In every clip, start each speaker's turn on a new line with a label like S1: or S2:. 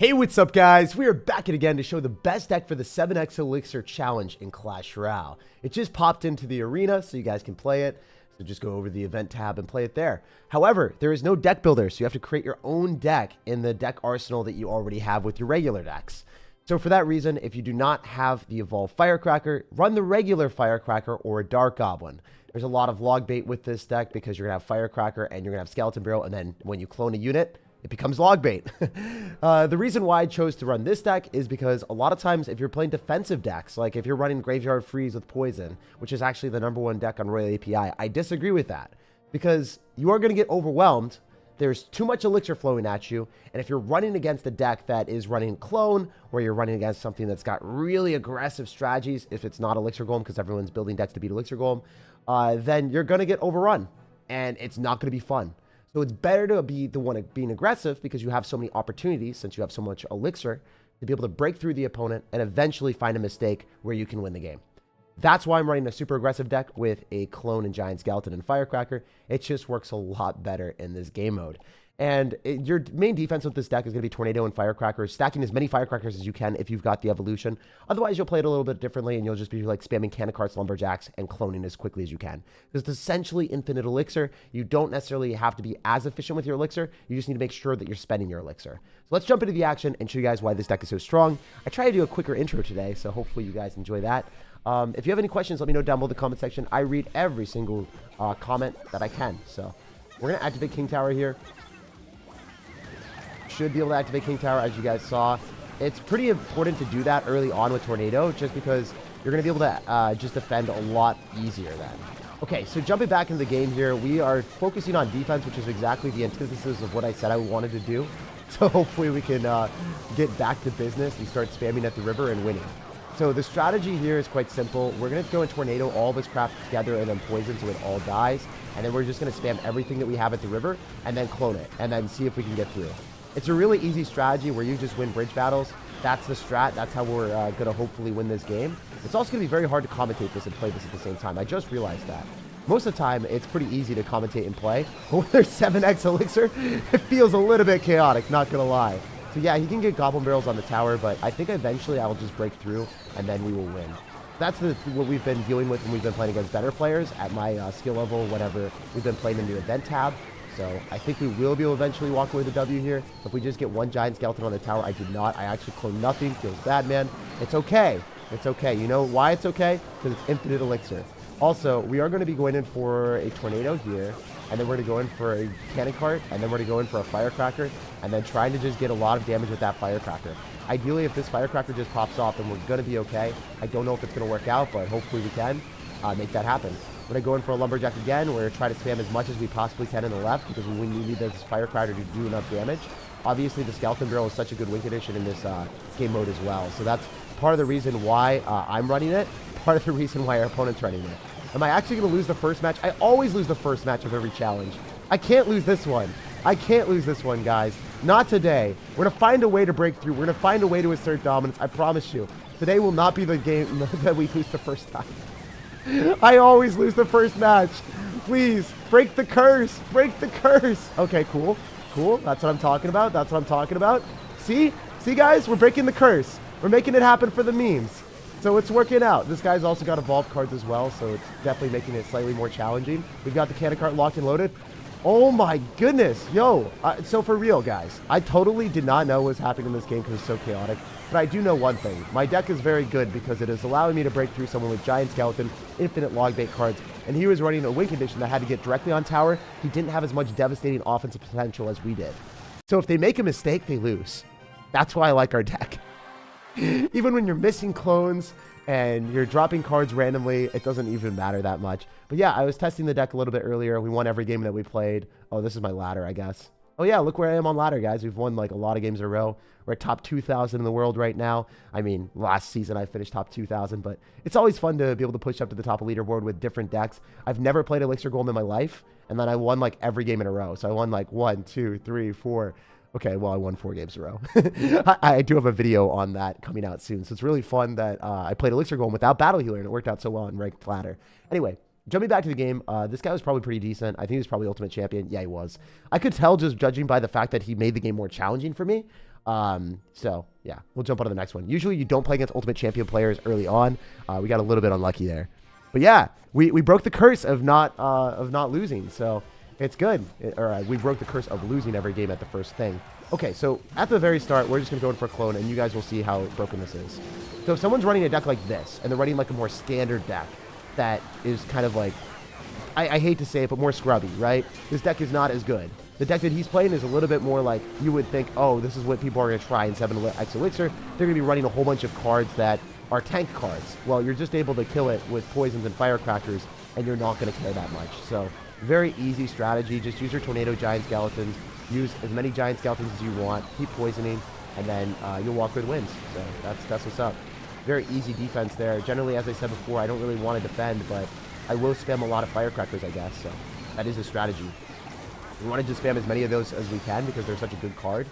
S1: Hey, what's up, guys? We are back again to show the best deck for the 7x Elixir challenge in Clash Royale. It just popped into the arena, so you guys can play it. So just go over the event tab and play it there. However, there is no deck builder, so you have to create your own deck in the deck arsenal that you already have with your regular decks. So for that reason, if you do not have the Evolved Firecracker, run the regular Firecracker or a Dark Goblin. There's a lot of log bait with this deck because you're going to have Firecracker and you're going to have Skeleton Barrel, and then when you clone a unit, it becomes log bait. The reason why I chose to run this deck is because a lot of times if you're playing defensive decks, like if you're running Graveyard Freeze with Poison, which is actually the #1 deck on Royale API, I disagree with that because you are going to get overwhelmed. There's too much elixir flowing at you, and if you're running against a deck that is running clone, or you're running against something that's got really aggressive strategies, if it's not Elixir Golem, because everyone's building decks to beat Elixir Golem, then you're going to get overrun, and it's not going to be fun. So it's better to be the one being aggressive because you have so many opportunities, since you have so much elixir, to be able to break through the opponent and eventually find a mistake where you can win the game. That's why I'm running a super aggressive deck with a clone and giant skeleton and firecracker. It just works a lot better in this game mode. And your main defense with this deck is going to be Tornado and Firecracker, stacking as many Firecrackers as you can if you've got the evolution. Otherwise, you'll play it a little bit differently, and you'll just be like spamming Cannon Carts, Lumberjacks, and cloning as quickly as you can. Because it's essentially infinite elixir. You don't necessarily have to be as efficient with your elixir. You just need to make sure that you're spending your elixir. So let's jump into the action and show you guys why this deck is so strong. I try to do a quicker intro today, so hopefully you guys enjoy that. If you have any questions, let me know down below in the comment section. I read every single comment that I can. So we're going to activate King Tower here. Should be able to activate King Tower, as you guys saw. It's pretty important to do that early on with Tornado, just because you're going to be able to just defend a lot easier then. Okay, so jumping back into the game here, we are focusing on defense, which is exactly the antithesis of what I said I wanted to do. So hopefully we can get back to business and start spamming at the river and winning. So the strategy here is quite simple. We're going to go in Tornado all this crap together and then Poison so it all dies. And then we're just going to spam everything that we have at the river and then clone it and then see if we can get through. It's a really easy strategy where you just win bridge battles. That's the strat. That's how we're going to hopefully win this game. It's also going to be very hard to commentate this and play this at the same time. I just realized that. Most of the time, it's pretty easy to commentate and play. But when there's 7x Elixir, it feels a little bit chaotic, not going to lie. So yeah, he can get Goblin Barrels on the tower, but I think eventually I'll just break through and then we will win. That's what we've been dealing with when we've been playing against better players at my skill level, whatever. We've been playing in the event tab. So I think we will be able to eventually walk away with a W here. If we just get one giant skeleton on the tower, I did not. I actually cloned nothing. Feels bad, man. It's okay. It's okay. You know why it's okay? Because it's infinite elixir. Also, we are going to be going in for a Tornado here. And then we're going to go in for a Cannon Cart. And then we're going to go in for a Firecracker. And then trying to just get a lot of damage with that Firecracker. Ideally, if this Firecracker just pops off, then we're going to be okay. I don't know if it's going to work out, but hopefully we can make that happen. We're going to go in for a Lumberjack again. We're going to try to spam as much as we possibly can in the left because we need this Firecracker to do enough damage. Obviously, the Skeleton Barrel is such a good win condition in this game mode as well. So that's part of the reason why I'm running it, part of the reason why our opponent's running it. Am I actually going to lose the first match? I always lose the first match of every challenge. I can't lose this one. I can't lose this one, guys. Not today. We're going to find a way to break through. We're going to find a way to assert dominance. I promise you. Today will not be the game that we lose the first time. I always lose the first match. Please, break the curse. Break the curse. Okay, cool. Cool. That's what I'm talking about. That's what I'm talking about. See? See, guys? We're breaking the curse. We're making it happen for the memes. So it's working out. This guy's also got evolved cards as well, so it's definitely making it slightly more challenging. We've got the Cannon Cart locked and loaded. Oh my goodness. Yo, so for real, guys, I totally did not know what was happening in this game because it's so chaotic. But I do know one thing. My deck is very good because it is allowing me to break through someone with Giant Skeleton, infinite log bait cards, and he was running a win condition that had to get directly on tower. He didn't have as much devastating offensive potential as we did. So if they make a mistake, they lose. That's why I like our deck. Even when you're missing clones and you're dropping cards randomly, it doesn't even matter that much. But yeah, I was testing the deck a little bit earlier. We won every game that we played. Oh, this is my ladder, I guess. Oh yeah, look where I am on ladder, guys. We've won like a lot of games in a row. We're at top 2,000 in the world right now. I mean, last season I finished top 2,000, but it's always fun to be able to push up to the top of leaderboard with different decks. I've never played Elixir Golem in my life, and then I won like every game in a row. So I won like 1, 2, 3, 4. Okay, well, I won 4 games in a row. I do have a video on that coming out soon. So it's really fun that I played Elixir Golem without Battle Healer, and it worked out so well in ranked ladder. Anyway, jumping back to the game, this guy was probably pretty decent. I think he was probably Ultimate Champion. Yeah, he was. I could tell just judging by the fact that he made the game more challenging for me. So yeah, we'll jump on to the next one. Usually you don't play against Ultimate Champion players early on. We got a little bit unlucky there. But yeah, we broke the curse of not losing. So it's good. We broke the curse of losing every game at the first thing. Okay, so at the very start, we're just going to go in for a clone, and you guys will see how broken this is. So if someone's running a deck like this, and they're running like a more standard deck that is kind of like, I hate to say it, but more scrubby, right? This deck is not as good. The deck that he's playing is a little bit more like, you would think, oh, this is what people are going to try in 7x Elixir. They're going to be running a whole bunch of cards that are tank cards. Well, you're just able to kill it with poisons and firecrackers, and you're not going to care that much. So very easy strategy. Just use your tornado giant skeletons. Use as many giant skeletons as you want. Keep poisoning, and then you'll walk with wins. So that's what's up. Very easy defense there. Generally, as I said before, I don't really want to defend, but I will spam a lot of firecrackers, I guess. So that is a strategy. We want to just spam as many of those as we can because they're such a good card.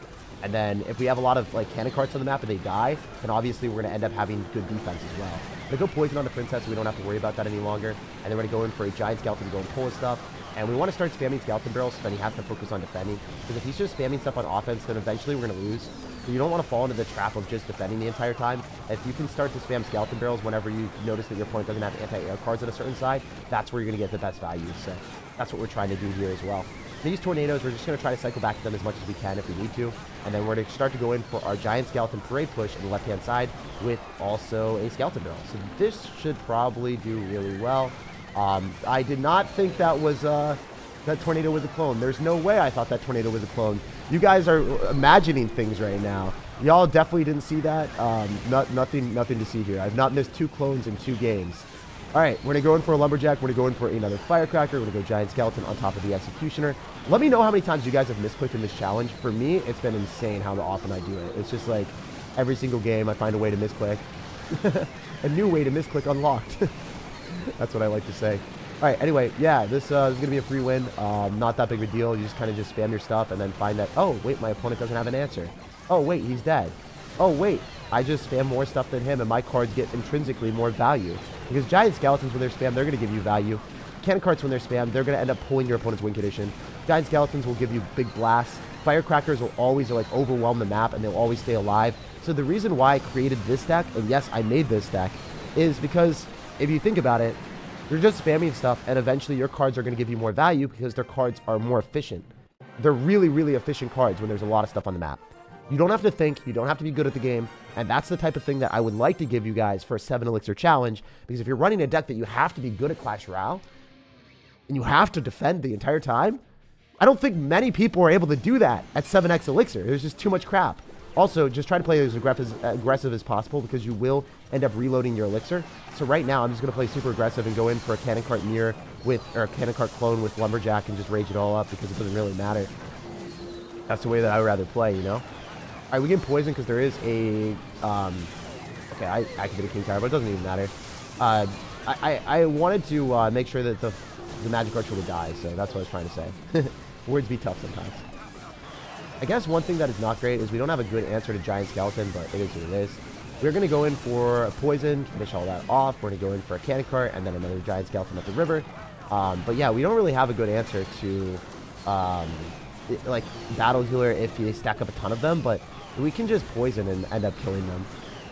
S1: And then if we have a lot of like cannon carts on the map and they die, then obviously we're going to end up having good defense as well. We're going to go poison on the princess so we don't have to worry about that any longer. And then we're going to go in for a giant skeleton to go and pull his stuff. And we want to start spamming skeleton barrels so then he has to focus on defending. Because if he's just spamming stuff on offense, then eventually we're going to lose. So you don't want to fall into the trap of just defending the entire time. If you can start to spam skeleton barrels whenever you notice that your opponent doesn't have anti-air cards on a certain side, that's where you're going to get the best value. So that's what we're trying to do here as well. These tornadoes, we're just going to try to cycle back to them as much as we can if we need to. And then we're going to start to go in for our giant skeleton parade push on the left-hand side with also a skeleton barrel. So this should probably do really well. I did not think that was that tornado was a clone. There's no way I thought that tornado was a clone. You guys are imagining things right now. Y'all definitely didn't see that. Nothing to see here. I've not missed 2 clones in 2 games. All right, we're going to go in for a lumberjack. We're going to go in for another firecracker. We're going to go giant skeleton on top of the executioner. Let me know how many times you guys have misclicked in this challenge. For me, it's been insane how often I do it. It's just like every single game I find a way to misclick. A new way to misclick unlocked. That's what I like to say. All right, anyway, yeah, this is going to be a free win. Not that big of a deal. You just kind of just spam your stuff and then find that, oh, wait, my opponent doesn't have an answer. Oh, wait, he's dead. Oh, wait, I just spam more stuff than him and my cards get intrinsically more value. Because giant skeletons, when they're spammed, they're going to give you value. Cannon carts, when they're spammed, they're going to end up pulling your opponent's win condition. Giant skeletons will give you big blasts. Firecrackers will always like overwhelm the map and they'll always stay alive. So the reason why I created this deck, and yes, I made this deck, is because if you think about it, you're just spamming stuff and eventually your cards are going to give you more value because their cards are more efficient. They're really, really efficient cards when there's a lot of stuff on the map. You don't have to think, you don't have to be good at the game, and that's the type of thing that I would like to give you guys for a 7 Elixir challenge, because if you're running a deck that you have to be good at Clash Royale, and you have to defend the entire time, I don't think many people are able to do that at 7x Elixir. There's just too much crap. Also, just try to play as aggressive as possible because you will end up reloading your Elixir. So right now, I'm just going to play super aggressive and go in for a cannon cart mirror or a cannon cart clone with lumberjack and just rage it all up because it doesn't really matter. That's the way that I would rather play, you know? All right, we get poison because there is a... okay, I activated King Tower, but it doesn't even matter. I wanted to make sure that the magic archer would die, so that's what I was trying to say. Words be tough sometimes. I guess one thing that is not great is we don't have a good answer to Giant Skeleton, but it is what it is. We're going to go in for a poison, finish all that off. We're going to go in for a cannon cart, and then another Giant Skeleton up the river. But yeah, we don't really have a good answer to... like battle healer if they stack up a ton of them, but we can just poison and end up killing them.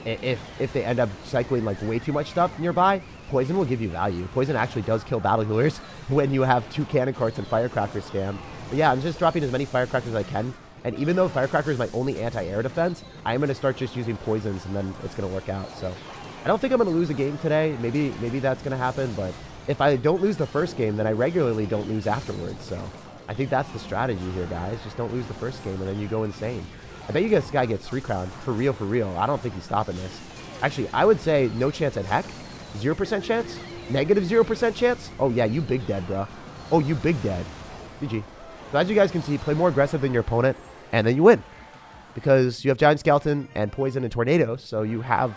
S1: If they end up cycling like way too much stuff nearby, poison will give you value. Poison actually does kill battle healers when you have 2 cannon carts and firecracker scam. But yeah, I'm just dropping as many firecrackers as I can. And even though firecracker is my only anti-air defense, I'm going to start just using poisons and then it's going to work out. So I don't think I'm going to lose a game today. Maybe that's going to happen, but if I don't lose the first game, then I regularly don't lose afterwards. So I think that's the strategy here, guys. Just don't lose the first game, and then you go insane. I bet you this guy gets 3 crown. For real, for real. I don't think he's stopping this. Actually, I would say no chance at heck. 0% chance? Negative 0% chance? Oh, yeah, you big dead, bro. Oh, you big dead. GG. So as you guys can see, play more aggressive than your opponent, and then you win. Because you have Giant Skeleton and Poison and Tornado, so you have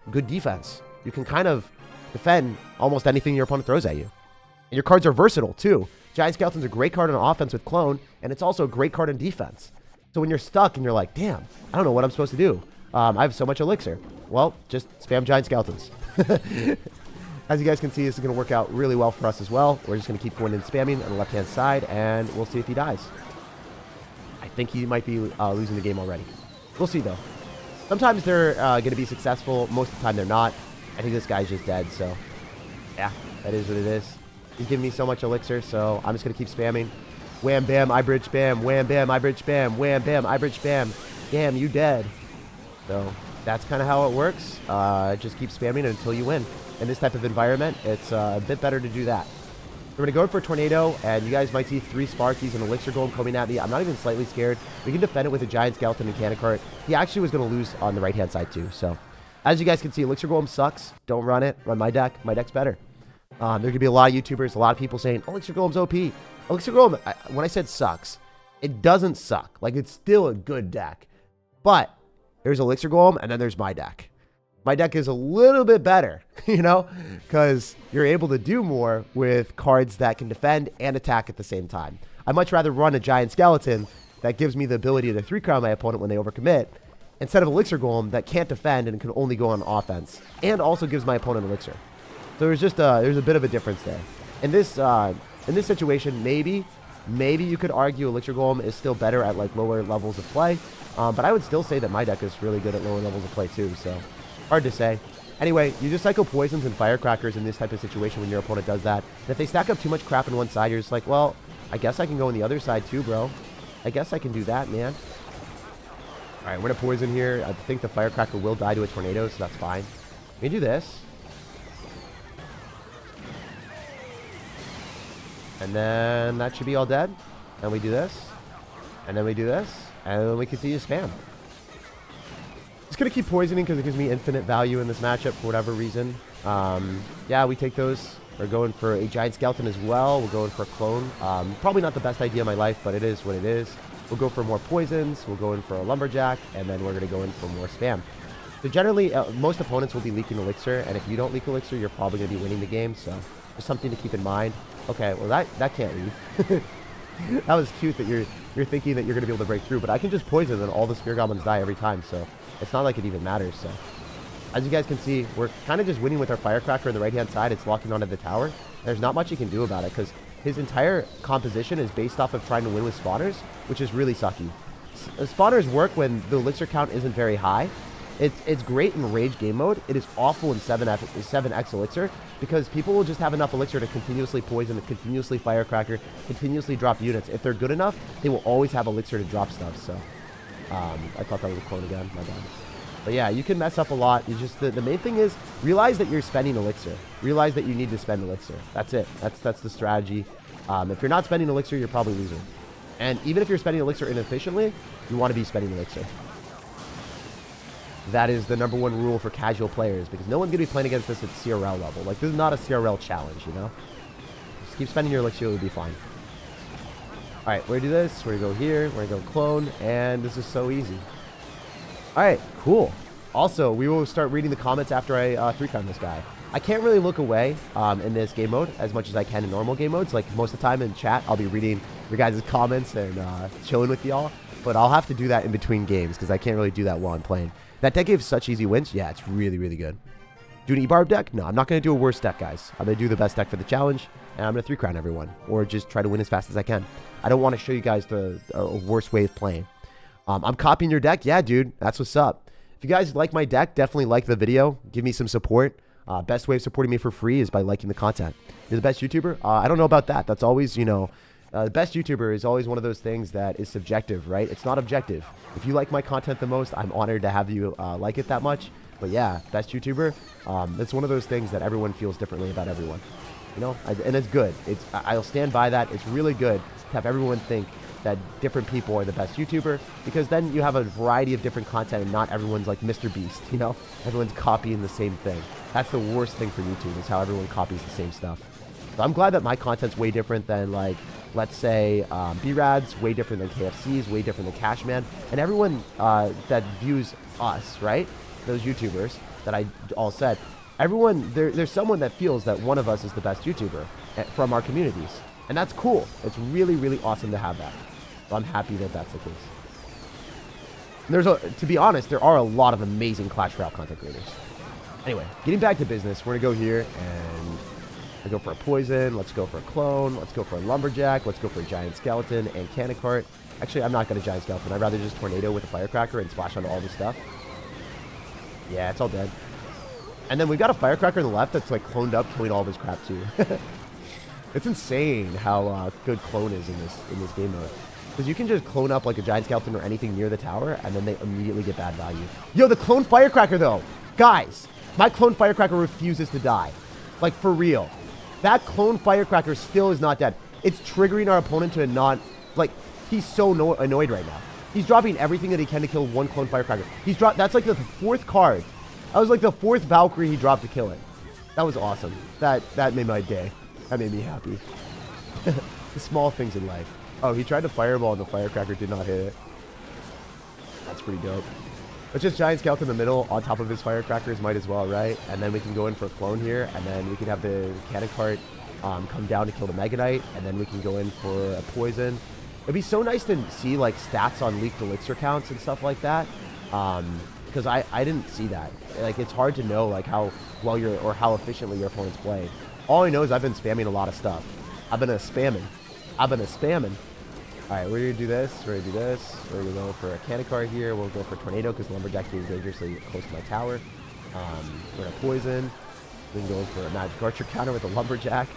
S1: good defense. You can kind of defend almost anything your opponent throws at you. And your cards are versatile, too. Giant Skeleton's a great card on offense with Clone, and it's also a great card on defense. So when you're stuck and you're like, damn, I don't know what I'm supposed to do. I have so much Elixir. Well, just spam Giant Skeletons. As you guys can see, this is going to work out really well for us as well. We're just going to keep going and spamming on the left-hand side, and we'll see if he dies. I think he might be losing the game already. We'll see, though. Sometimes they're going to be successful. Most of the time, they're not. I think this guy's just dead, so... yeah, that is what it is. He's giving me so much elixir, so I'm just going to keep spamming. Wham, bam, I bridge spam. Wham, bam, I bridge spam. Wham, bam, I bridge spam. Damn, you dead. So that's kind of how it works. Just keep spamming until you win. In this type of environment, it's a bit better to do that. We're going to go in for a tornado, and you guys might see 3 Sparkies and Elixir Golem coming at me. I'm not even slightly scared. We can defend it with a Giant Skeleton and Cannon Cart. He actually was going to lose on the right-hand side, too. So, as you guys can see, Elixir Golem sucks. Don't run it. Run my deck. My deck's better. There could be a lot of YouTubers, a lot of people saying, Elixir Golem's OP. Elixir Golem, when I said sucks, it doesn't suck. Like, it's still a good deck. But there's Elixir Golem, and then there's my deck. My deck is a little bit better, you know, because you're able to do more with cards that can defend and attack at the same time. I'd much rather run a Giant Skeleton that gives me the ability to 3-crown my opponent when they overcommit, instead of Elixir Golem that can't defend and can only go on offense, and also gives my opponent Elixir. So there's a bit of a difference there. In this situation, maybe you could argue Elixir Golem is still better at like lower levels of play, but I would still say that my deck is really good at lower levels of play too. So. Hard to say. Anyway, you just cycle poisons and firecrackers in this type of situation when your opponent does that. And if they stack up too much crap on one side, you're just like, well, I guess I can go on the other side too, bro. I guess I can do that, man. All right, we're going to poison here. I think the firecracker will die to a tornado, so that's fine. Let me do this. And then that should be all dead. And we do this. And then we do this. And then we continue to spam. Just going to keep poisoning because it gives me infinite value in this matchup for whatever reason. Yeah, we take those. We're going for a Giant Skeleton as well. We're going for a clone. Probably not the best idea in my life, but it is what it is. We'll go for more poisons. We'll go in for a Lumberjack. And then we're going to go in for more spam. So generally, most opponents will be leaking Elixir. And if you don't leak Elixir, you're probably going to be winning the game. So just something to keep in mind. Okay, well, that can't leave. That was cute that you're thinking that you're going to be able to break through. But I can just poison and all the Spear Goblins die every time. So it's not like it even matters. So as you guys can see, we're kind of just winning with our Firecracker on the right-hand side. It's locking onto the tower. There's not much you can do about it because his entire composition is based off of trying to win with spawners, which is really sucky. Spawners work when the Elixir count isn't very high. It's great in Rage game mode. It is awful in 7x Elixir because people will just have enough Elixir to continuously poison, continuously Firecracker, continuously drop units. If they're good enough, they will always have Elixir to drop stuff. So I thought that was a clone again. My bad. But yeah, you can mess up a lot. You just the main thing is realize that you're spending Elixir. Realize that you need to spend Elixir. That's it. That's the strategy. If you're not spending Elixir, you're probably losing. And even if you're spending Elixir inefficiently, you want to be spending Elixir. That is the #1 rule for casual players because no one's going to be playing against this at CRL level. Like, this is not a CRL challenge, you know? Just keep spending your Elixir, it'll be fine. Alright, we're going to do this. We're going to go here. We're going to go clone. And this is so easy. Alright, cool. Also, we will start reading the comments after I 3-count this guy. I can't really look away in this game mode as much as I can in normal game modes. Like, most of the time in chat, I'll be reading your guys' comments and chilling with y'all. But I'll have to do that in between games because I can't really do that while I'm playing. That deck gave such easy wins. Yeah, it's really, really good. Do an E-Barb deck? No, I'm not going to do a worse deck, guys. I'm going to do the best deck for the challenge, and I'm going to 3-crown everyone. Or just try to win as fast as I can. I don't want to show you guys the worst way of playing. I'm copying your deck? Yeah, dude. That's what's up. If you guys like my deck, definitely like the video. Give me some support. Best way of supporting me for free is by liking the content. You're the best YouTuber? I don't know about that. That's always, you know... the best YouTuber is always one of those things that is subjective, right? It's not objective. If you like my content the most, I'm honored to have you like it that much. But yeah, best YouTuber, it's one of those things that everyone feels differently about everyone. You know, and it's good. I'll stand by that. It's really good to have everyone think that different people are the best YouTuber because then you have a variety of different content and not everyone's like Mr. Beast, you know? Everyone's copying the same thing. That's the worst thing for YouTube is how everyone copies the same stuff. So I'm glad that my content's way different than like, let's say, B-Rad's, way different than KFC's, way different than Cashman. And everyone that views us, right? Those YouTubers that I all said, everyone, there's someone that feels that one of us is the best YouTuber from our communities. And that's cool. It's really, really awesome to have that. So I'm happy that that's the case. And to be honest, there are a lot of amazing Clash Royale content creators. Anyway, getting back to business, we're going to go here and... I go for a poison, let's go for a clone, let's go for a lumberjack, let's go for a giant skeleton and cannon cart. Actually, I'm not going to Giant Skeleton. I'd rather just Tornado with a Firecracker and splash onto all this stuff. Yeah, it's all dead. And then we've got a Firecracker on the left that's like cloned up, killing all of his crap too. It's insane how good clone is in this game mode. Because you can just clone up like a Giant Skeleton or anything near the tower, and then they immediately get bad value. Yo, the clone Firecracker though! Guys, my clone Firecracker refuses to die. Like, for real. That clone Firecracker still is not dead. It's triggering our opponent to not... Like, he's so annoyed right now. He's dropping everything that he can to kill one clone Firecracker. That's like the 4th card. That was like the 4th Valkyrie he dropped to kill it. That was awesome. That made my day. That made me happy. The small things in life. Oh, he tried to Fireball and the Firecracker did not hit it. That's pretty dope. Let's just Giant Skeleton in the middle on top of his Firecrackers, might as well, right? And then we can go in for a clone here, and then we can have the Cannon Cart come down to kill the Mega Knight, and then we can go in for a poison. It'd be so nice to see like stats on leaked elixir counts and stuff like that, because I didn't see that. Like, it's hard to know like how well or how efficiently your opponent's playing. All I know is I've been spamming a lot of stuff. I've been a spamming. All right, we're going to do this. We're going to do this. We're going to go for a Cannon Cart here. We'll go for Tornado because Lumberjack being dangerously close to my tower. We're going to Poison. We can go for a Magic Archer counter with a Lumberjack.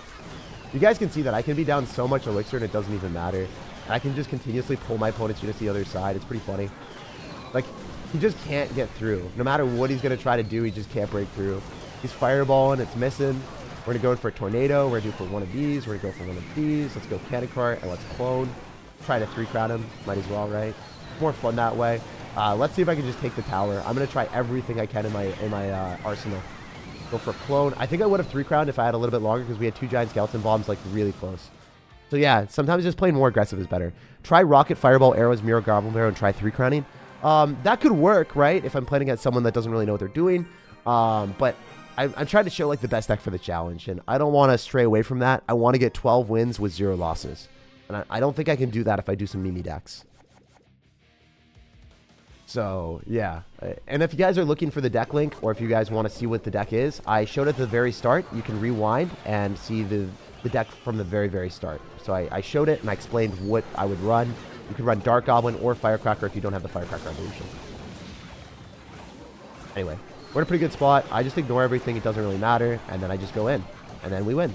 S1: You guys can see that I can be down so much Elixir and it doesn't even matter. And I can just continuously pull my opponent's units to the other side. It's pretty funny. Like, he just can't get through. No matter what he's going to try to do, he just can't break through. He's Fireballing. It's missing. We're going to go in for a Tornado. We're going to do for one of these. We're going to go for one of these. Let's go Cannon Cart and let's clone. Try to 3-crown him. Might as well, right? More fun that way. Let's see if I can just take the tower. I'm going to try everything I can in my arsenal. Go for a clone. I think I would have 3-crowned if I had a little bit longer because we had 2 Giant Skeleton Bombs like really close. So yeah, sometimes just playing more aggressive is better. Try Rocket, Fireball, Arrows, Mirror, Goblin Barrel, and try 3-crowning. That could work, right? If I'm playing against someone that doesn't really know what they're doing. But I'm trying to show like the best deck for the challenge, and I don't want to stray away from that. I want to get 12 wins with 0 losses. And I don't think I can do that if I do some Mimi decks. So, yeah. And if you guys are looking for the deck link, or if you guys want to see what the deck is, I showed it at the very start. You can rewind and see the deck from the very, very start. So I showed it, and I explained what I would run. You could run Dark Goblin or Firecracker if you don't have the Firecracker evolution. Anyway, we're in a pretty good spot. I just ignore everything. It doesn't really matter. And then I just go in. And then we win.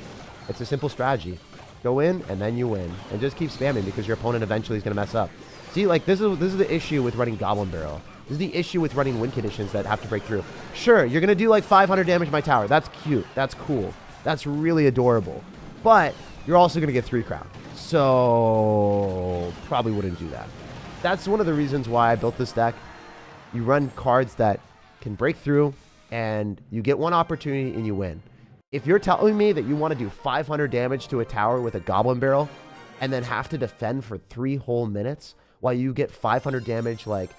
S1: It's a simple strategy. Go in, and then you win. And just keep spamming because your opponent eventually is going to mess up. See, like, this is the issue with running Goblin Barrel. This is the issue with running win conditions that have to break through. Sure, you're going to do like 500 damage to my tower. That's cute. That's cool. That's really adorable. But you're also going to get 3-crown. So probably wouldn't do that. That's one of the reasons why I built this deck. You run cards that can break through, and you get one opportunity and you win. If you're telling me that you want to do 500 damage to a tower with a Goblin Barrel and then have to defend for 3 whole minutes while you get 500 damage, like,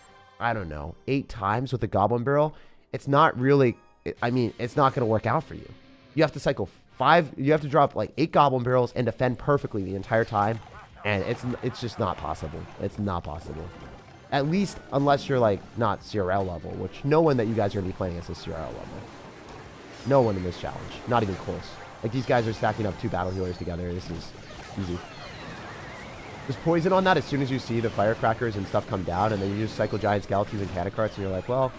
S1: I don't know, 8 times with a Goblin Barrel, it's not really, I mean, it's not going to work out for you. You have to cycle 5, you have to drop like 8 Goblin Barrels and defend perfectly the entire time, and it's just not possible. It's not possible. At least unless you're like not CRL level, which no one that you guys are going to be playing against is CRL level. No one in this challenge. Not even close. Like, these guys are stacking up 2 battle healers together. This is easy. Just poison on that as soon as you see the Firecrackers and stuff come down, and then you just cycle Giant Skeletons and Cannon Carts, and you're like, well,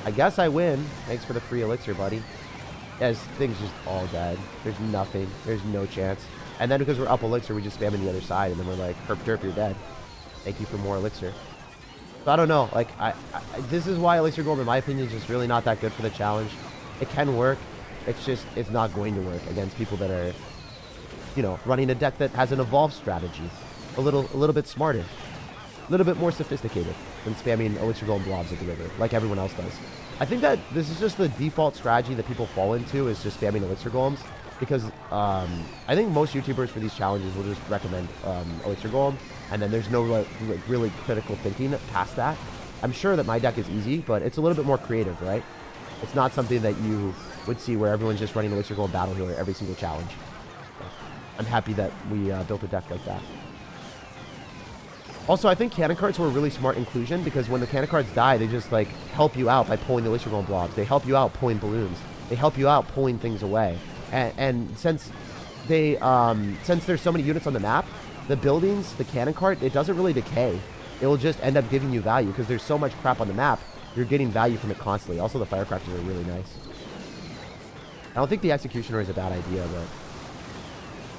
S1: I guess I win. Thanks for the free elixir, buddy. Yeah, this thing's just all dead. There's nothing. There's no chance. And then because we're up elixir, we just spam on the other side, and then we're like, herp derp, you're dead. Thank you for more elixir. So I don't know. Like, this is why Elixir Gold, in my opinion, is just really not that good for the challenge. It can work. It's just, it's not going to work against people that are, you know, running a deck that has an evolved strategy. A little bit smarter. A little bit more sophisticated than spamming Elixir Golem blobs at the river, like everyone else does. I think that this is just the default strategy that people fall into, is just spamming Elixir Golems. Because I think most YouTubers for these challenges will just recommend Elixir Golem, and then there's no like really critical thinking past that. I'm sure that my deck is easy, but it's a little bit more creative, right? It's not something that you would see where everyone's just running Elixir Golem Battle Healer every single challenge. So I'm happy that we built a deck like that. Also, I think Cannon Carts were a really smart inclusion, because when the Cannon Carts die, they just like help you out by pulling the Elixir Golem blobs. They help you out pulling balloons. They help you out pulling things away. And since they since there's so many units on the map, the buildings, the cannon cart, it doesn't really decay. It will just end up giving you value because there's so much crap on the map. You're getting value from it constantly. Also, the firecrackers are really nice. I don't think the executioner is a bad idea,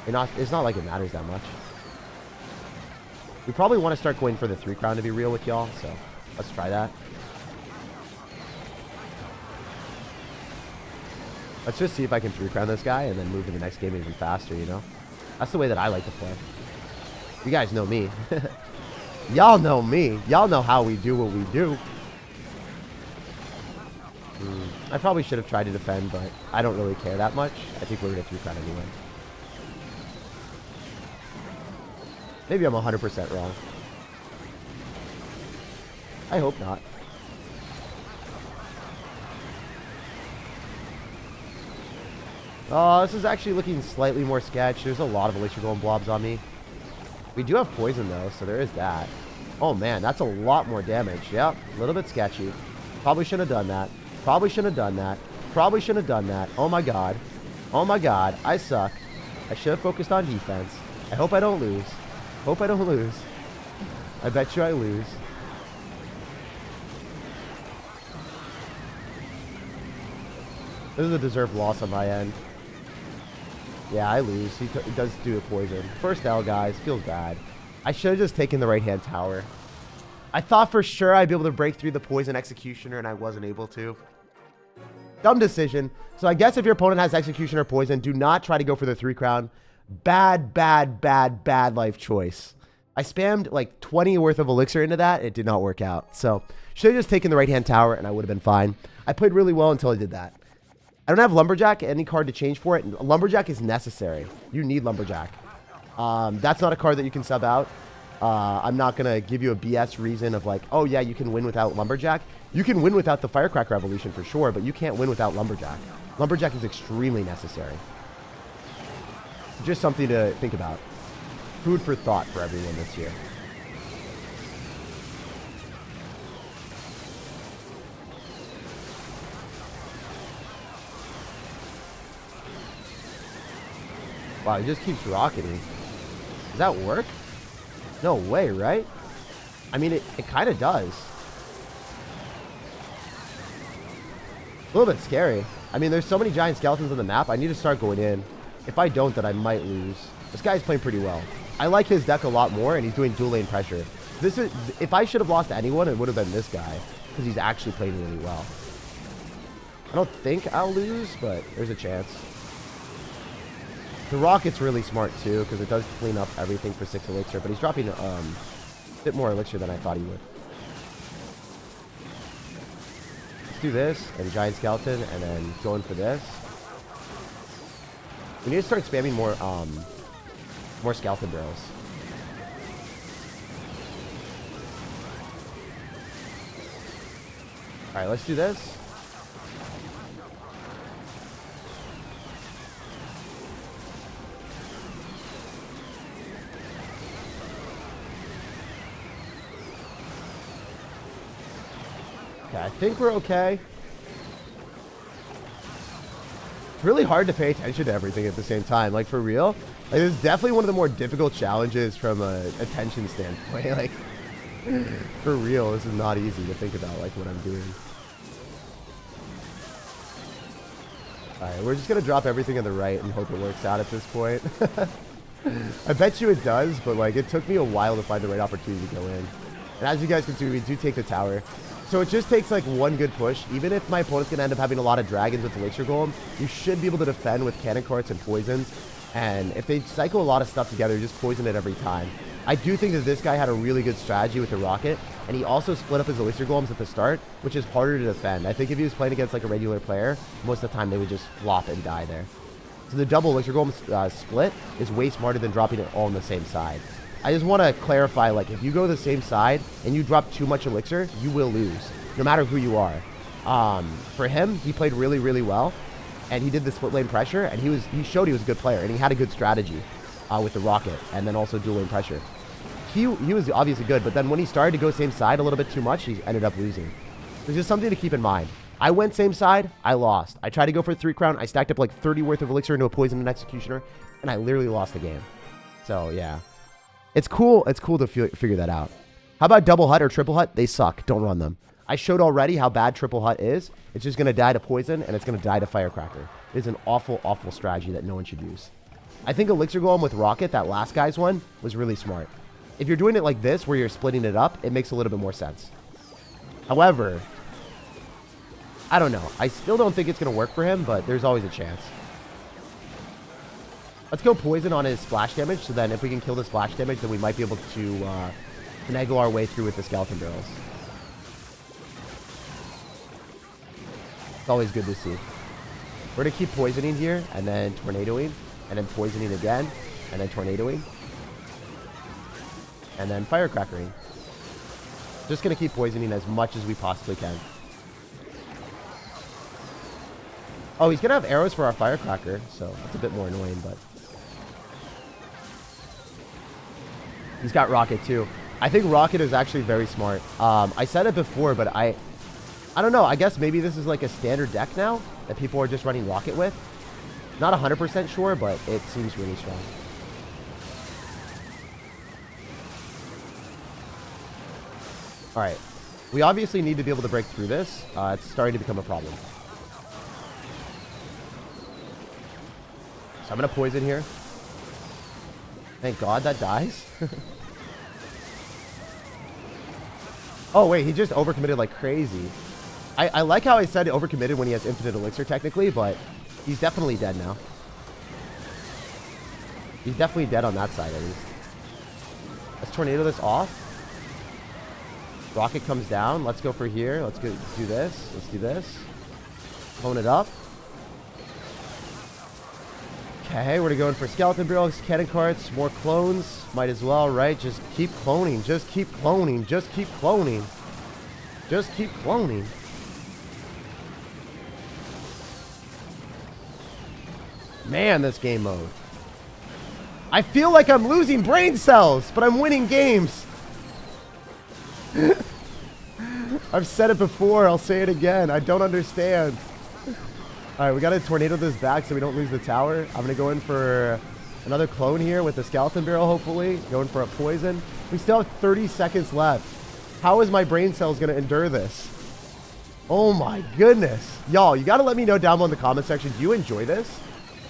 S1: but it's not like it matters that much. We probably want to start going for the 3 crown to be real with y'all, so let's try that. Let's just see if I can 3 crown this guy and then move to the next game even faster, you know? That's the way that I like to play. You guys know me. Y'all know me. Y'all know how we do what we do. I probably should have tried to defend, but I don't really care that much. I think we're going to 3 crown anyway. Maybe I'm 100% wrong. I hope not. Oh, this is actually looking slightly more sketch. There's a lot of Elixir Golem blobs on me. We do have poison, though, so there is that. Oh, man, that's a lot more damage. Yep, a little bit sketchy. Probably shouldn't have done that. Probably shouldn't have done that. Probably shouldn't have done that. Oh, my God. Oh, my God. I suck. I should have focused on defense. I hope I don't lose. Hope I don't lose. I bet you I lose. This is a deserved loss on my end. Yeah, I lose. He does do a poison. First L, guys. Feels bad. I should have just taken the right-hand tower. I thought for sure I'd be able to break through the poison executioner, and I wasn't able to. Dumb decision. So I guess if your opponent has executioner poison, do not try to go for the 3 crown. Bad, bad, bad, bad life choice. I spammed like 20 worth of elixir into that. It did not work out. So should have just taken the right-hand tower, and I would have been fine. I played really well until I did that. I don't have Lumberjack, any card to change for it. Lumberjack is necessary. You need Lumberjack. That's not a card that you can sub out. I'm not going to give you a BS reason of like, oh yeah, you can win without Lumberjack. You can win without the Firecracker Evolution for sure, but you can't win without Lumberjack. Lumberjack is extremely necessary. Just something to think about. Food for thought for everyone this year. Wow, he just keeps rocketing. Does that work? No way, right? I mean, it kind of does. A little bit scary. I mean, there's so many giant skeletons on the map. I need to start going in. If I don't, then I might lose. This guy's playing pretty well. I like his deck a lot more, and he's doing dual lane pressure. This is, if I should have lost to anyone, it would have been this guy, because he's actually playing really well. I don't think I'll lose, but there's a chance. The Rocket's really smart, too, because it does clean up everything for 6 elixir, but he's dropping a bit more elixir than I thought he would. Let's do this, and Giant Skeleton, and then go in for this. We need to start spamming more Skeleton barrels. Alright, let's do this. Okay, I think we're okay. It's really hard to pay attention to everything at the same time. Like, for real. Like, this is definitely one of the more difficult challenges from an attention standpoint. Like, for real, this is not easy to think about, like, what I'm doing. Alright, we're just going to drop everything on the right and hope it works out at this point. I bet you it does, but, like, it took me a while to find the right opportunity to go in. And as you guys can see, we do take the tower. So it just takes like one good push. Even if my opponent's going to end up having a lot of dragons with Elixir Golem, you should be able to defend with cannon carts and poisons. And if they cycle a lot of stuff together, you just poison it every time. I do think that this guy had a really good strategy with the Rocket. And he also split up his Elixir Golems at the start, which is harder to defend. I think if he was playing against like a regular player, most of the time they would just flop and die there. So the double Elixir Golem split is way smarter than dropping it all on the same side. I just want to clarify, like, if you go the same side and you drop too much elixir, you will lose, no matter who you are. For him, he played really, really well, and he did the split lane pressure, and he showed he was a good player, and he had a good strategy with the Rocket, and then also dual lane pressure. He was obviously good, but then when he started to go same side a little bit too much, he ended up losing. There's just something to keep in mind. I went same side, I lost. I tried to go for 3 crown, I stacked up like 30 worth of elixir into a poison and executioner, and I literally lost the game. So, yeah. It's cool. It's cool to figure that out. How about double hut or triple hut? They suck. Don't run them. I showed already how bad triple hut is. It's just going to die to poison, and it's going to die to firecracker. It's an awful, awful strategy that no one should use. I think Elixir Golem with Rocket, that last guy's one, was really smart. If you're doing it like this, where you're splitting it up, it makes a little bit more sense. However, I don't know. I still don't think it's going to work for him, but there's always a chance. Let's go poison on his splash damage, so then if we can kill the splash damage, then we might be able to finagle our way through with the skeleton barrels. It's always good to see. We're going to keep poisoning here, and then tornadoing, and then poisoning again, and then tornadoing, and then firecrackering. Just going to keep poisoning as much as we possibly can. Oh, he's going to have arrows for our firecracker, so that's a bit more annoying, but... He's got Rocket, too. I think Rocket is actually very smart. I said it before, but I don't know. I guess maybe this is like a standard deck now that people are just running Rocket with. Not 100% sure, but it seems really strong. All right. We obviously need to be able to break through this. It's starting to become a problem. So I'm going to poison here. Thank God that dies. Oh, wait. He just overcommitted like crazy. I like how I said overcommitted when he has infinite elixir technically, but he's definitely dead now. He's definitely dead on that side at least. Let's tornado this off. Rocket comes down. Let's go for here. Let's go do this. Let's do this. Clone it up. Okay, we're going for skeleton barrels, cannon carts, more clones. Might as well, right? Just keep cloning. Just keep cloning. Just keep cloning. Just keep cloning. Man, this game mode. I feel like I'm losing brain cells, but I'm winning games. I've said it before. I'll say it again. I don't understand. All right, we got to tornado this back so we don't lose the tower. I'm going to go in for another clone here with the skeleton barrel, hopefully. Going for a poison. We still have 30 seconds left. How is my brain cells going to endure this? Oh, my goodness. Y'all, you got to let me know down below in the comment section. Do you enjoy this?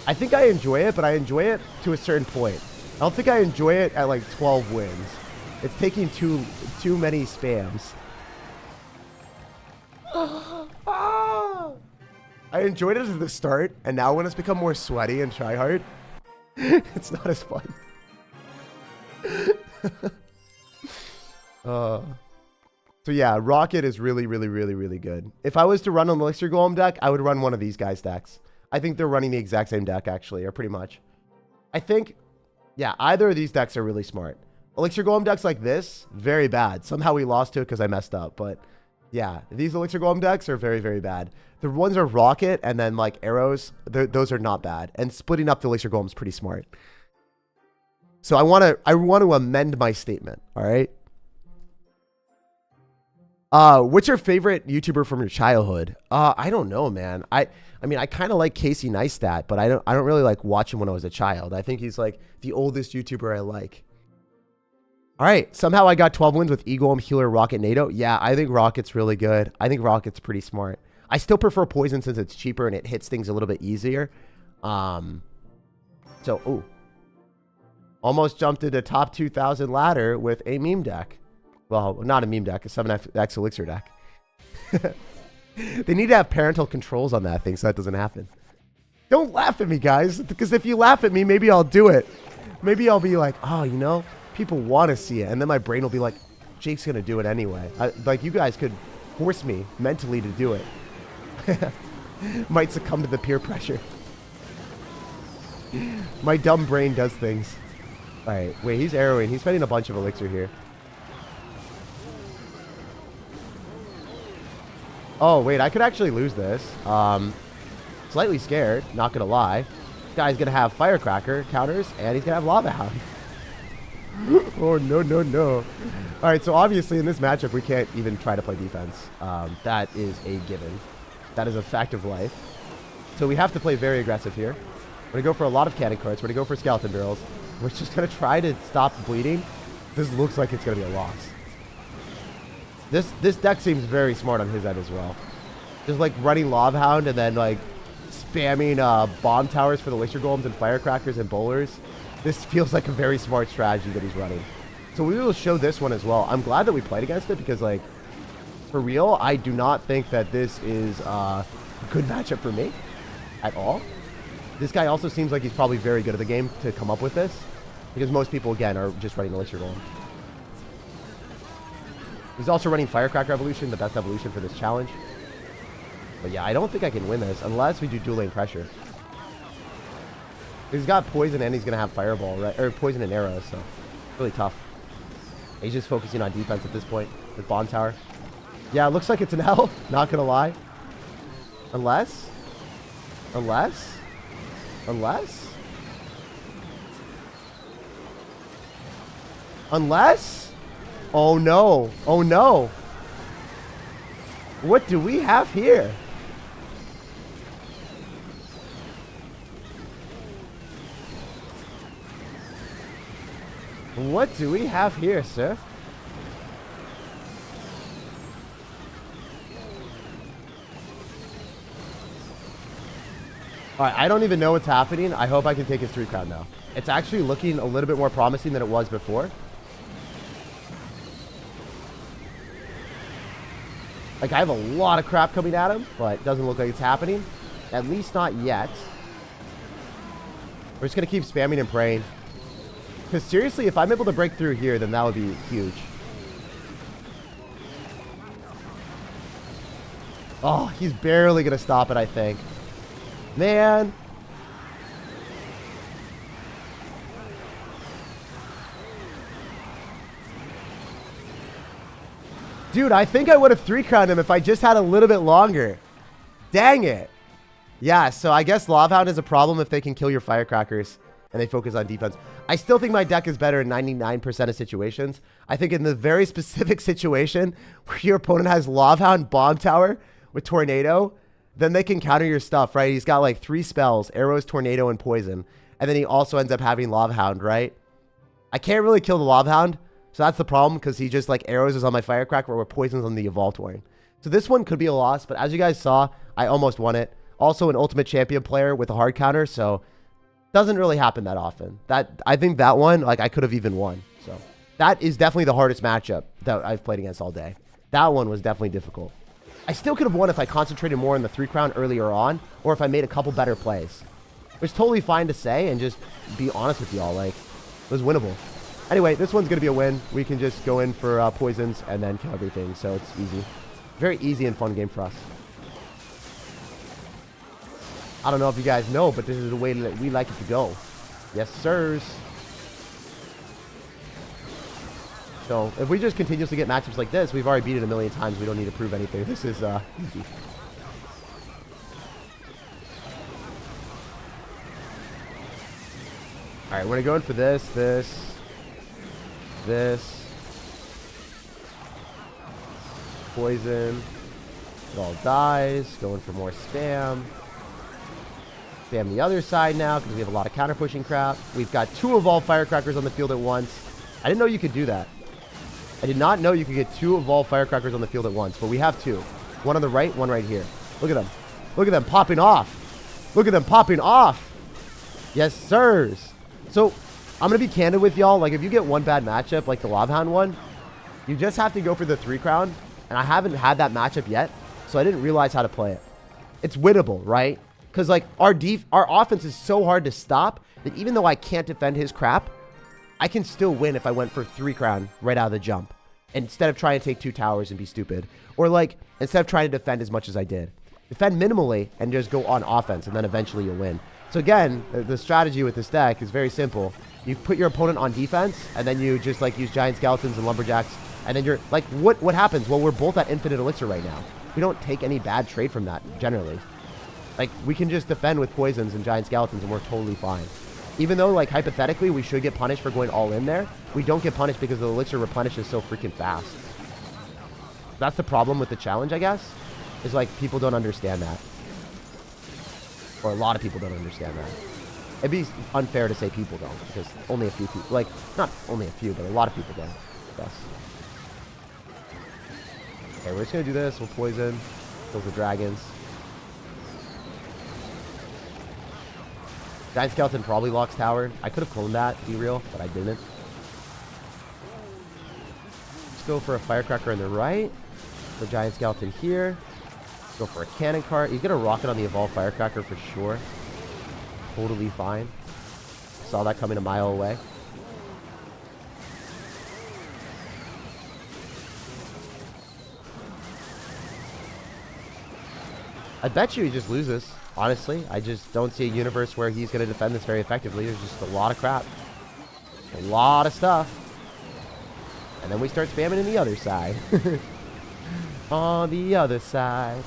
S1: I think I enjoy it, but I enjoy it to a certain point. I don't think I enjoy it at like 12 wins. It's taking too many spams. I enjoyed it at the start, and now when it's become more sweaty and try hard, it's not as fun. So yeah, Rocket is really, really, really, really good. If I was to run an Elixir Golem deck, I would run one of these guys' decks. I think they're running the exact same deck, actually, or pretty much. I think, yeah, either of these decks are really smart. Elixir Golem decks like this, very bad. Somehow we lost to it because I messed up, but yeah, these Elixir Golem decks are very, very bad. The ones are Rocket and then like arrows, those are not bad. And splitting up the Elixir Golem is pretty smart. So I want to amend my statement, all right? What's your favorite YouTuber from your childhood? I don't know, man. I mean, I kind of like Casey Neistat, but I don't really like watch him when I was a child. I think he's like the oldest YouTuber I like. All right, somehow I got 12 wins with E-Golem, Healer, Rocket, NATO. Yeah, I think Rocket's really good. I think Rocket's pretty smart. I still prefer Poison since it's cheaper and it hits things a little bit easier. Ooh. Almost jumped into top 2,000 ladder with a meme deck. Well, not a meme deck, a 7x Elixir deck. They need to have parental controls on that thing so that doesn't happen. Don't laugh at me, guys, because if you laugh at me, maybe I'll do it. Maybe I'll be like, oh, you know, people want to see it. And then my brain will be like, Jake's going to do it anyway. Like, you guys could force me mentally to do it. Might succumb to the peer pressure. My dumb brain does things. All right, wait, he's arrowing. He's spending a bunch of elixir here. Oh, wait, I could actually lose this. Slightly scared, not gonna lie. This guy's gonna have firecracker counters, and he's gonna have lava hound. Oh, no, no, no. All right, so obviously in this matchup, we can't even try to play defense. That is a given. That is a fact of life. So we have to play very aggressive here. We're gonna go for a lot of cannon carts. We're gonna go for skeleton barrels. We're just going to try to stop bleeding. This looks like it's going to be a loss. This deck seems very smart on his end as well. Just like running Lava Hound and then like spamming bomb towers for the Elixir Golems and Firecrackers and Bowlers. This feels like a very smart strategy that he's running. So we will show this one as well. I'm glad that we played against it because, like, for real, I do not think that this is a good matchup for me at all. This guy also seems like he's probably very good at the game to come up with this because most people, again, are just running Elixir Golem. He's also running Firecracker Evolution, the best evolution for this challenge. But yeah, I don't think I can win this unless we do dual lane pressure. He's got poison and he's going to have fireball, right? Or poison and arrows, so really tough. He's just focusing on defense at this point with Bomb Tower. Yeah, it looks like it's an L, not going to lie. Unless. Oh no. Oh no. What do we have here? What do we have here, sir? Alright, I don't even know what's happening. I hope I can take his 3 crown now. It's actually looking a little bit more promising than it was before. Like, I have a lot of crap coming at him, but it doesn't look like it's happening. At least not yet. We're just going to keep spamming and praying. Because seriously, if I'm able to break through here, then that would be huge. Oh, he's barely going to stop it, I think. Man. Dude, I think I would have 3-crowned him if I just had a little bit longer. Dang it. Yeah, so I guess Lava Hound is a problem if they can kill your Firecrackers and they focus on defense. I still think my deck is better in 99% of situations. I think in the very specific situation where your opponent has Lava Hound, Bomb Tower with Tornado, then they can counter your stuff, right? He's got like 3 spells, Arrows, Tornado, and Poison. And then he also ends up having Lava Hound, right? I can't really kill the Lava Hound, so that's the problem because he just like Arrows is on my Firecracker or Poison's on the Evolved Warring. So this one could be a loss, but as you guys saw, I almost won it. Also an Ultimate Champion player with a hard counter, so doesn't really happen that often. I think that one, like I could have even won. So that is definitely the hardest matchup that I've played against all day. That one was definitely difficult. I still could have won if I concentrated more on the 3-crown earlier on, or if I made a couple better plays. It's totally fine to say and just be honest with y'all. Like, it was winnable. Anyway, this one's going to be a win. We can just go in for poisons and then kill everything, so it's easy. Very easy and fun game for us. I don't know if you guys know, but this is the way that we like it to go. Yes, sirs. So, if we just continuously get matchups like this, we've already beat it a million times. We don't need to prove anything. This is easy. Alright, we're going to go in for this. Poison. It all dies. Going for more spam. Spam the other side now because we have a lot of counter pushing crap. We've got 2 Evolved Firecrackers on the field at once. I didn't know you could do that. I did not know you could get 2 Evolved Firecrackers on the field at once, but we have 2. One on the right, one right here. Look at them. Look at them popping off. Look at them popping off. Yes, sirs. So, I'm going to be candid with y'all. Like, if you get one bad matchup, like the Lava Hound one, you just have to go for the 3-crown. And I haven't had that matchup yet, so I didn't realize how to play it. It's winnable, right? Because, like, our offense is so hard to stop that even though I can't defend his crap, I can still win if I went for 3-crown right out of the jump. Instead of trying to take 2 towers and be stupid. Or, like, instead of trying to defend as much as I did. Defend minimally and just go on offense, and then eventually you'll win. So, again, the strategy with this deck is very simple. You put your opponent on defense, and then you just, like, use Giant Skeletons and Lumberjacks. And then you're, like, what happens? Well, we're both at infinite elixir right now. We don't take any bad trade from that, generally. Like, we can just defend with poisons and Giant Skeletons, and we're totally fine. Even though, like, hypothetically, we should get punished for going all in there, we don't get punished because the elixir replenishes so freaking fast. That's the problem with the challenge, I guess, is, like, people don't understand that. Or a lot of people don't understand that. It'd be unfair to say people don't, because only a few people, like, not only a few, but a lot of people don't, I guess. Okay, we're just going to do this. We'll poison. Kill the dragons. Giant Skeleton probably locks tower. I could have cloned that, to be real, but I didn't. Let's go for a Firecracker on the right. The Giant Skeleton here. Go for a Cannon Cart. He's going to rocket on the Evolved Firecracker for sure. Totally fine. Saw that coming a mile away. I bet you he just loses, honestly. I just don't see a universe where he's going to defend this very effectively. There's just a lot of crap. A lot of stuff. And then we start spamming in the other side. On the other side.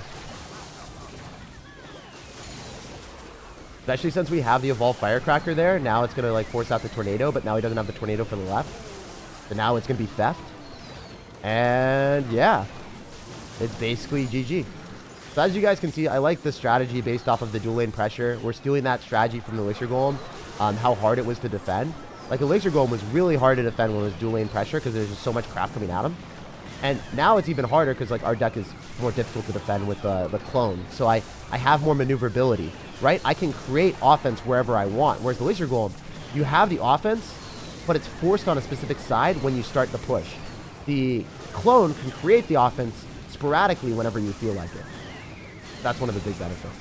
S1: Especially since we have the Evolved Firecracker there. Now it's going to like force out the Tornado, but now he doesn't have the Tornado for the left. So now it's going to be Theft. And yeah, it's basically GG. So as you guys can see, I like the strategy based off of the dual lane pressure. We're stealing that strategy from the Elixir Golem, how hard it was to defend. Like, Elixir Golem was really hard to defend when it was dual lane pressure because there's just so much crap coming at him. And now it's even harder because, like, our deck is more difficult to defend with the clone. So I have more maneuverability, right? I can create offense wherever I want. Whereas the Elixir Golem, you have the offense, but it's forced on a specific side when you start the push. The clone can create the offense sporadically whenever you feel like it. That's one of the big benefits.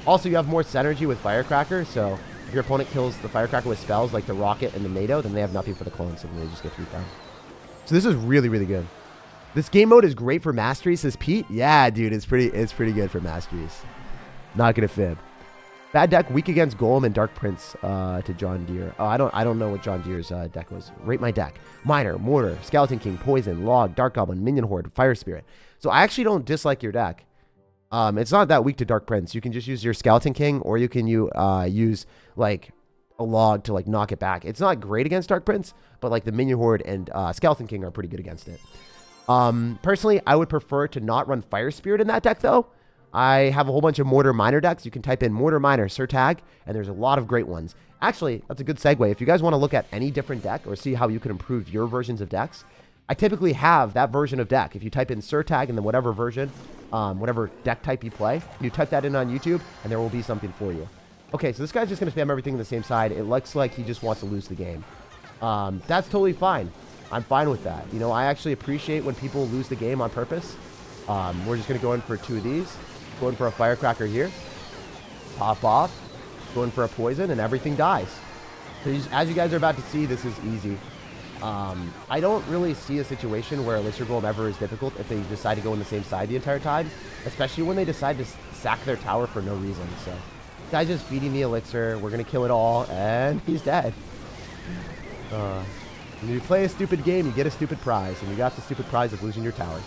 S1: Also, you have more synergy with Firecracker, so if your opponent kills the Firecracker with spells like the Rocket and the NATO, then they have nothing for the clone, so they just get 3 down. So this is really, really good. This game mode is great for Masteries, says Pete. Yeah, dude, it's pretty good for Masteries. Not gonna fib. Bad deck, weak against Golem and Dark Prince to John Deere. Oh, I don't know what John Deere's deck was. Rate my deck. Miner, Mortar, Skeleton King, Poison, Log, Dark Goblin, Minion Horde, Fire Spirit. So I actually don't dislike your deck. It's not that weak to Dark Prince. You can just use your Skeleton King, or you can use like a Log to like knock it back. It's not great against Dark Prince, but like the Minion Horde and Skeleton King are pretty good against it. Personally, I would prefer to not run Fire Spirit in that deck though. I have a whole bunch of Mortar Miner decks. You can type in Mortar Miner SirTag, and there's a lot of great ones. Actually, that's a good segue. If you guys want to look at any different deck or see how you can improve your versions of decks, I typically have that version of deck. If you type in SirTag and then whatever version, whatever deck type you play, you type that in on YouTube, and there will be something for you. Okay, so this guy's just going to spam everything on the same side. It looks like he just wants to lose the game. That's totally fine. I'm fine with that. You know, I actually appreciate when people lose the game on purpose. We're just going to go in for 2 of these. Go in for a Firecracker here. Pop off. Go in for a Poison, and everything dies. So as you guys are about to see, this is easy. I don't really see a situation where Elixir Golem ever is difficult if they decide to go on the same side the entire time, especially when they decide to sack their tower for no reason. So, guy's just feeding the Elixir. We're going to kill it all, and he's dead. When you play a stupid game, you get a stupid prize, and you got the stupid prize of losing your tower.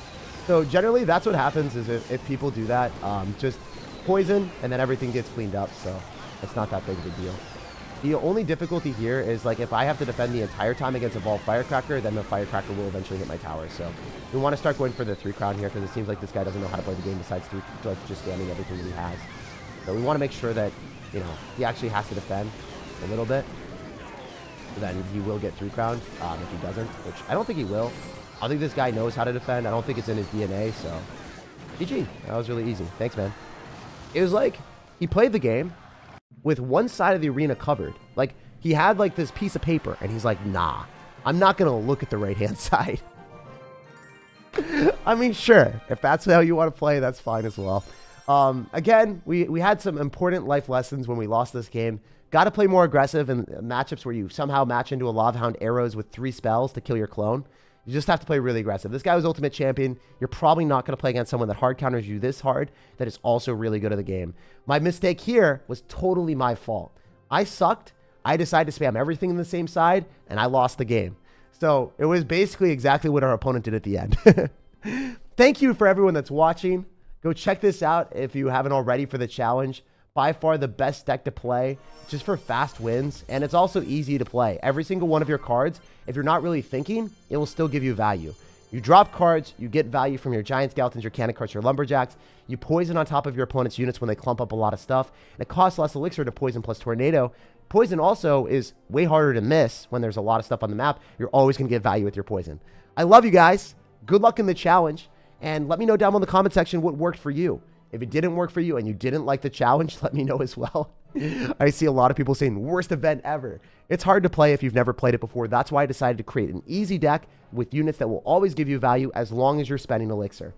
S1: So, generally, that's what happens is if people do that, just poison, and then everything gets cleaned up, so it's not that big of a deal. The only difficulty here is, like, if I have to defend the entire time against Evolved Firecracker, then the Firecracker will eventually hit my tower. So we want to start going for the 3 crown here, because it seems like this guy doesn't know how to play the game besides like just spamming everything that he has. So we want to make sure that, you know, he actually has to defend a little bit. So then he will get 3 crown if he doesn't, which I don't think he will. I think this guy knows how to defend. I don't think it's in his DNA, so GG. That was really easy. Thanks, man. It was like he played the game with one side of the arena covered. Like, he had like this piece of paper, and he's like, nah, I'm not gonna look at the right hand side. I mean, sure, if that's how you want to play, that's fine as well. Again, we had some important life lessons when we lost this game. Got to play more aggressive in matchups where you somehow match into a Lava Hound arrows with 3 spells to kill your clone. You just have to play really aggressive. This guy was Ultimate Champion. You're probably not going to play against someone that hard counters you this hard that is also really good at the game. My mistake here was totally my fault. I sucked. I decided to spam everything in the same side, and I lost the game. So it was basically exactly what our opponent did at the end. Thank you for everyone that's watching. Go check this out if you haven't already for the challenge. By far the best deck to play just for fast wins, and it's also easy to play. Every single one of your cards, if you're not really thinking, it will still give you value. You drop cards, you get value from your giant skeletons, your cannon carts, your lumberjacks. You poison on top of your opponent's units when they clump up a lot of stuff. And it costs less elixir to poison plus tornado. Poison also is way harder to miss when there's a lot of stuff on the map. You're always going to get value with your poison. I love you guys. Good luck in the challenge. And let me know down in the comment section what worked for you. If it didn't work for you and you didn't like the challenge, let me know as well. I see a lot of people saying worst event ever. It's hard to play if you've never played it before. That's why I decided to create an easy deck with units that will always give you value as long as you're spending elixir.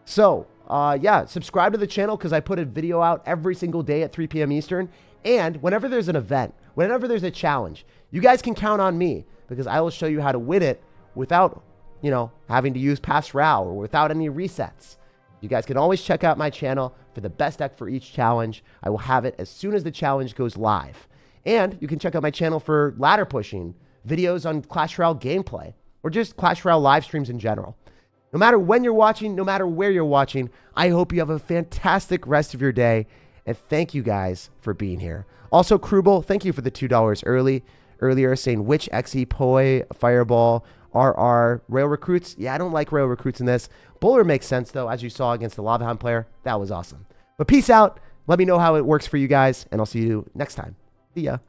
S1: So, yeah, subscribe to the channel because I put a video out every single day at 3 p.m. Eastern. And whenever there's an event, whenever there's a challenge, you guys can count on me because I will show you how to win it without, you know, having to use past Royale or without any resets. You guys can always check out my channel for the best deck for each challenge. I will have it as soon as the challenge goes live. And you can check out my channel for ladder pushing, videos on Clash Royale gameplay, or just Clash Royale live streams in general. No matter when you're watching, no matter where you're watching, I hope you have a fantastic rest of your day. And thank you guys for being here. Also, Krubel, thank you for the $2 earlier saying which XE, Poi, Fireball, RR, Rail Recruits. Yeah, I don't like Rail Recruits in this. Bowler makes sense, though, as you saw against the Lava Hound player. That was awesome. But peace out. Let me know how it works for you guys, and I'll see you next time. See ya.